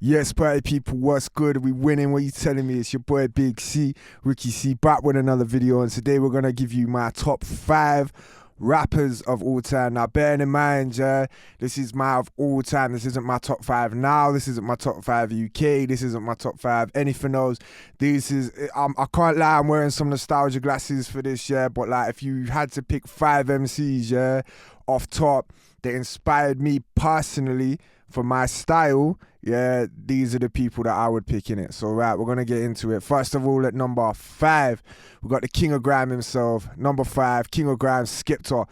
Yes, party people, what's good? Are we winning? What are you telling me? It's your boy Big C, Ricky C, back with another video. And today we're going to give you my top 5 rappers of all time. Now, bearing in mind, this is my of all time. This isn't my top 5 now. This isn't my top 5 UK. This isn't my top 5 anything else. This is, I can't lie, I'm wearing some nostalgia glasses for this, but like if you had to pick 5 MCs, off top, that inspired me personally for my style, these are the people that I would pick in it. So right, we're gonna get into it. First of all, at number 5, we got the King of Grime himself. Number 5, King of Grime, Skepta.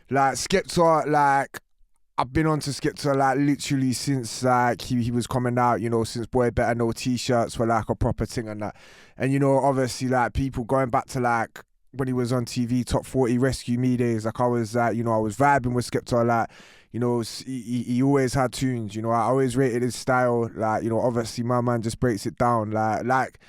Like Skepta, like I've been on to Skepta like literally since like he was coming out, since Boy Better Know t-shirts were like a proper thing and that. And obviously like people going back to like when he was on TV, Top 40 Rescue Me days, like I was like, I was vibing with Skepta, like, he always had tunes, I always rated his style, like, obviously my man just breaks it down, like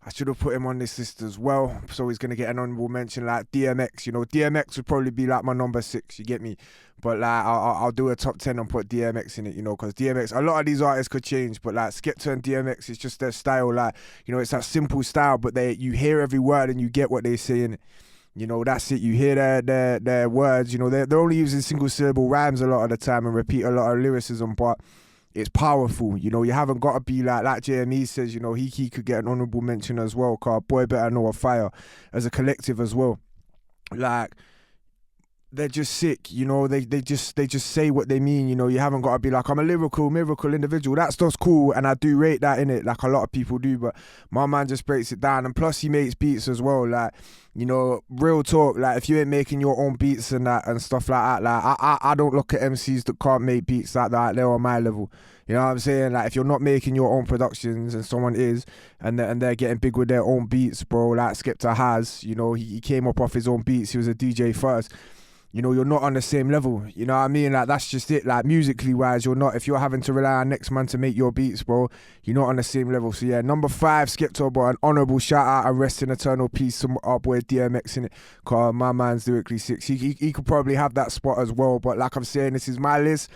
I should have put him on this list as well, so he's going to get an honorable mention, like DMX, DMX would probably be like my number 6, you get me, but like I'll do a top 10 and put DMX in it, because DMX, a lot of these artists could change, but like Skepta and DMX, it's just their style, like, it's that simple style, but you hear every word and you get what they say in it. That's it. You hear their words. They're only using single syllable rhymes a lot of the time and repeat a lot of lyricism, but it's powerful. You haven't got to be like JME says. He could get an honorable mention as well. Cause Boy Better Know a Fire as a collective as well. Like they're just sick. They just say what they mean. You haven't got to be like I'm a lyrical miracle individual. That stuff's cool, and I do rate that in it, like a lot of people do. But my man just breaks it down, and plus he makes beats as well. Like. Real talk, like if you ain't making your own beats and that and stuff like that, like I don't look at MCs that can't make beats like that, they're on my level. You know what I'm saying? Like if you're not making your own productions and someone is, and they're getting big with their own beats, bro, like Skepta has, he came up off his own beats, he was a DJ first. You're not on the same level. You know what I mean? Like, that's just it. Like, musically wise, you're not. If you're having to rely on next man to make your beats, bro, you're not on the same level. So, yeah, number 5, Skepta, but an honourable shout out and rest in eternal peace to our boy DMX in it. Because my man's lyrically 6. He could probably have that spot as well. But like I'm saying, this is my list.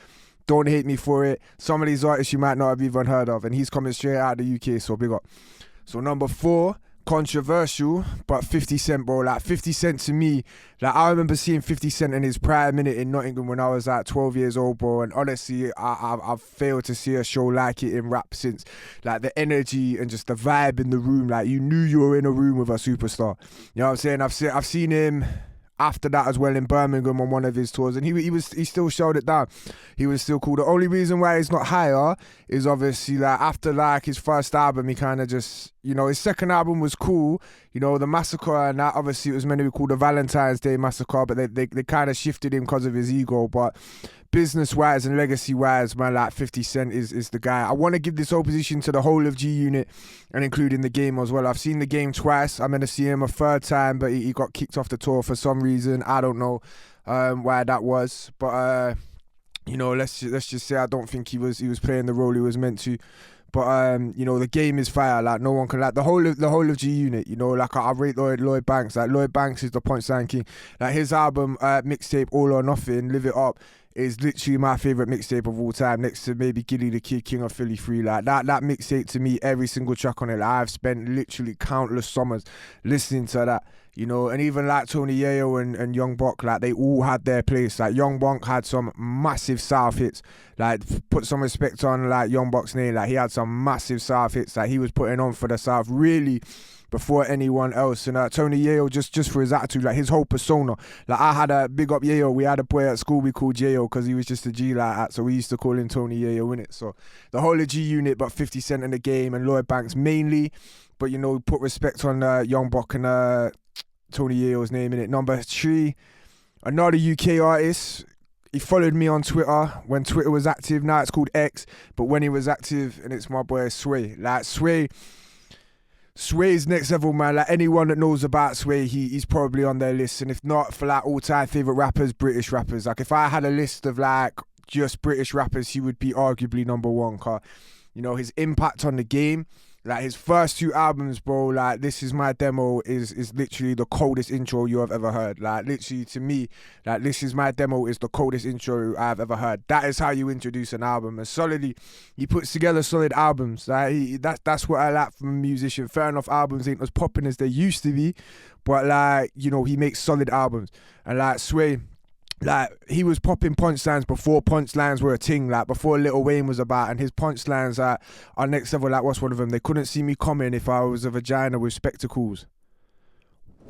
Don't hate me for it. Some of these artists you might not have even heard of. And he's coming straight out of the UK, so big up. So, number 4. Controversial, but 50 Cent, bro. Like 50 Cent to me, like I remember seeing 50 Cent in his prime minute in Nottingham when I was like 12 years old, bro. And honestly, I've failed to see a show like it in rap since. Like the energy and just the vibe in the room, like you knew you were in a room with a superstar. You know what I'm saying? I've seen him after that as well in Birmingham on one of his tours, and he still showed it down. He was still cool. The only reason why he's not higher is obviously like after like his first album, he kind of just, his second album was cool, the Massacre, and that obviously it was meant to be called the Valentine's Day Massacre, but they kind of shifted him because of his ego. But business wise and legacy wise, man, like 50 Cent is the guy. I want to give this opposition to the whole of G Unit and including the Game as well. I've seen the Game twice. I'm going to see him a third time, but he got kicked off the tour for some reason. I don't know why that was, but let's just say I don't think he was playing the role he was meant to. But the Game is fire. Like no one can, like the whole of G Unit. Like I rate Lloyd Banks. Like Lloyd Banks is the punchline king. Like his album mixtape All or Nothing, Live It Up, is literally my favourite mixtape of all time, next to maybe Gilly the Kid, King of Philly 3. Like that mixtape to me, every single track on it, like, I've spent literally countless summers listening to that. And even like Tony Yayo and Young Buck, like they all had their place. Like Young Buck had some massive South hits. Like put some respect on like Young Buck's name. Like he had some massive South hits that he was putting on for the South really before anyone else. And Tony Yayo, just for his attitude, like his whole persona. Like I had a big up Yayo. We had a boy at school we called Yayo because he was just a G like that. So we used to call him Tony Yayo, innit? So the whole of G Unit, but 50 Cent in the Game and Lloyd Banks mainly. But put respect on Young Buck and Tony Yayo's name in it. Number 3, another UK artist. He followed me on Twitter when Twitter was active. Now it's called X, but when he was active, and it's my boy Sway. Like Sway's next level, man. Like anyone that knows about Sway, he's probably on their list. And if not, for like all-time favourite rappers, British rappers. Like if I had a list of like just British rappers, he would be arguably number 1. Cause his impact on the game Like his first 2 albums, bro, like This Is My Demo is literally the coldest intro you have ever heard. Like literally to me, like This Is My Demo is the coldest intro I've ever heard. That is how you introduce an album. And solidly, he puts together solid albums. Like that's what I like from a musician. Fair enough, albums ain't as popping as they used to be, but like, you know, he makes solid albums. And like Sway, like he was popping punchlines before punchlines were a thing, like before Lil Wayne was about, and his punchlines are next level. Like what's one of them? They couldn't see me coming if I was a vagina with spectacles.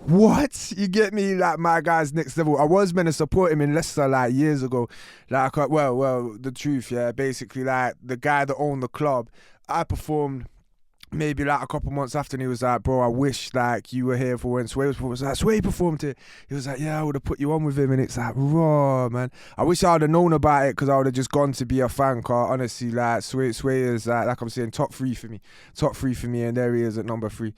What? You get me? Like my guy's next level. I was meant to support him in Leicester like years ago. Like well, the truth, yeah. Basically, like the guy that owned the club, I performed maybe like a couple months after, and he was like, bro, I wish like you were here for when Sway was performing. I was like, Sway performed it. He was like, yeah, I would have put you on with him. And it's like, raw, man. I wish I would have known about it, because I would have just gone to be a fan. Cause honestly, like Sway is like I'm saying, top 3 for me, and there he is at number 3.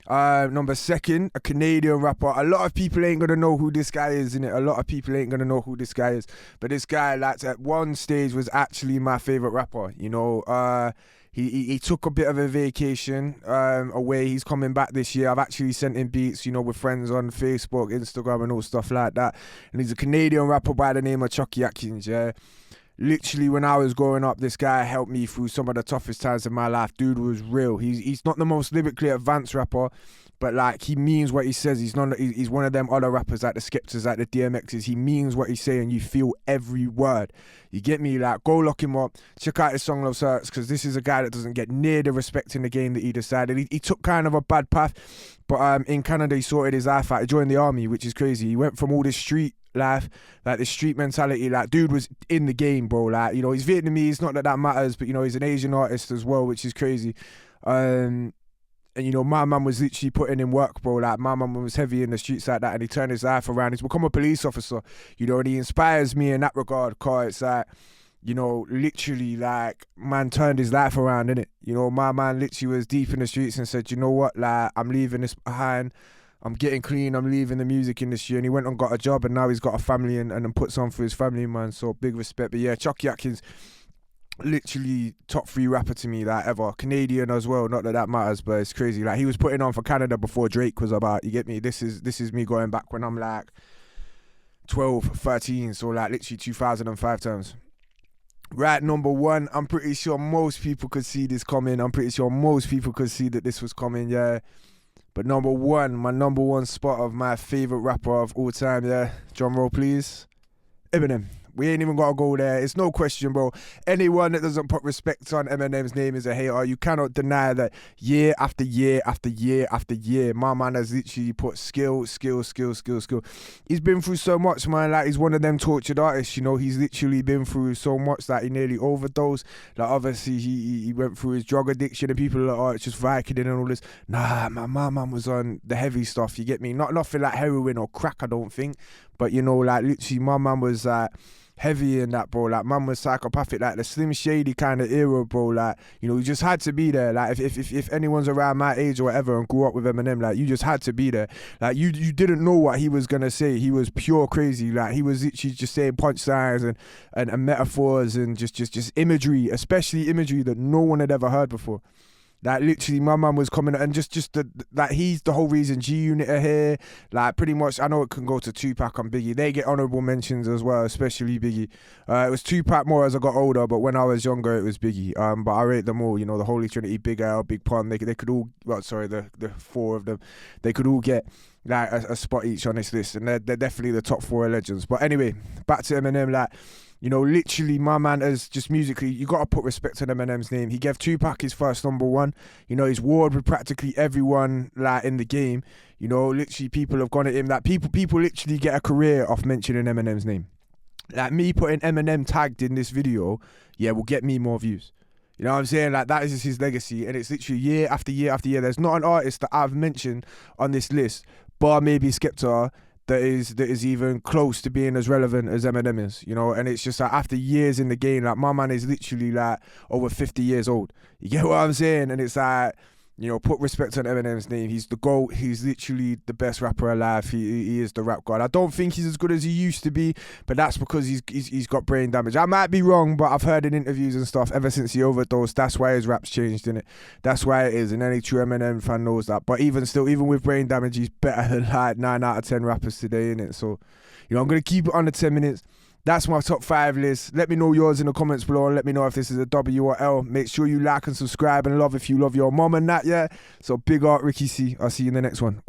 Number 2, a Canadian rapper. A lot of people ain't gonna know who this guy is, innit? A lot of people ain't gonna know who this guy is. But this guy, like, at one stage was actually my favorite rapper. You know, he took a bit of a vacation away. He's coming back this year. I've actually sent him beats, you know, with friends on Facebook, Instagram, and all stuff like that. And he's a Canadian rapper by the name of Chucky Atkins. Yeah. Literally, when I was growing up, this guy helped me through some of the toughest times in my life. Dude was real. He's not the most lyrically advanced rapper, but like he means what he says. He's one of them other rappers like the Skeptas, like the DMXs. He means what he's saying. You feel every word. You get me? Like, go lock him up. Check out his song Love Hurts, because this is a guy that doesn't get near the respect in the game that he decided. He took kind of a bad path, but in Canada he sorted his life out. He joined the army, which is crazy. He went from all this street life, like this street mentality. Like, dude was in the game, bro. Like, you know, he's Vietnamese, not that matters, but you know, he's an Asian artist as well, which is crazy. And you know, my man was literally putting in work, bro. Like, my man was heavy in the streets like that, and he turned his life around. He's become a police officer, you know, and he inspires me in that regard, cause it's like, you know, literally, like, man turned his life around, innit? You know, my man literally was deep in the streets and said, you know what, like, I'm leaving this behind. I'm getting clean, I'm leaving the music industry. And he went and got a job, and now he's got a family and puts on for his family, man. So big respect. But yeah, Chucky Atkins, literally top 3 rapper to me, like, ever. Canadian as well, not that matters, but it's crazy. Like, he was putting on for Canada before Drake was about, you get me? This is me going back when I'm like 12, 13, so like literally 2005 times. Right, number 1, I'm pretty sure most people could see this coming. I'm pretty sure most people could see that this was coming, yeah. But number 1, my number 1 spot of my favorite rapper of all time, yeah. Drum roll, please. Eminem. We ain't even gotta go there. It's no question, bro. Anyone that doesn't put respect on Eminem's name is a hater. You cannot deny that year after year after year after year, my man has literally put skill. He's been through so much, man. Like, he's one of them tortured artists, you know. He's literally been through so much that he nearly overdosed. Like, obviously, he went through his drug addiction, and people are like, oh, it's just Vicodin and all this. Nah, my man was on the heavy stuff, you get me? Nothing like heroin or crack, I don't think. But, you know, like, literally, my man was heavy in that, bro. Like, man was psychopathic, like the Slim Shady kind of era, bro. Like, you know, you just had to be there. Like, if anyone's around my age or whatever and grew up with Eminem, like, you just had to be there. Like, you didn't know what he was gonna say. He was pure crazy. Like, he was literally just saying punchlines and metaphors and just imagery, especially imagery that no one had ever heard before. Like, literally, my man was coming, and just like, he's the whole reason G-Unit are here. Like, pretty much, I know it can go to Tupac and Biggie. They get honourable mentions as well, especially Biggie. It was Tupac more as I got older, but when I was younger, it was Biggie. But I rate them all, you know, the Holy Trinity, Big L, Big Pun. They could all, well, sorry, the 4 of them, they could all get like a spot each on this list, and they're definitely the top 4 legends. But anyway, back to Eminem, like, you know, literally, my man is just musically, you got to put respect on Eminem's name. He gave Tupac his first number 1. You know, he's warred with practically everyone, like, in the game. You know, literally, people have gone at him. Like, people literally get a career off mentioning Eminem's name. Like, me putting Eminem tagged in this video, yeah, will get me more views. You know what I'm saying? Like, that is just his legacy. And it's literally year after year after year. There's not an artist that I've mentioned on this list, bar maybe Skepta, that is even close to being as relevant as Eminem is, you know. And it's just like, after years in the game, like, my man is literally like over 50 years old. You get what I'm saying? And it's like, You know, put respect on Eminem's name. He's the GOAT. He's literally the best rapper alive. He is the rap god. I don't think he's as good as he used to be, but that's because he's got brain damage. I might be wrong, but I've heard in interviews and stuff ever since he overdosed, that's why his rap's changed, innit? That's why it is, and any true Eminem fan knows that. But even still, even with brain damage, he's better than like 9 out of 10 rappers today, innit? So, you know, I'm going to keep it under 10 minutes. That's my top 5 list. Let me know yours in the comments below and let me know if this is a W or L. Make sure you like and subscribe and love if you love your mom and that, yeah? So big art, Ricky C. I'll see you in the next one.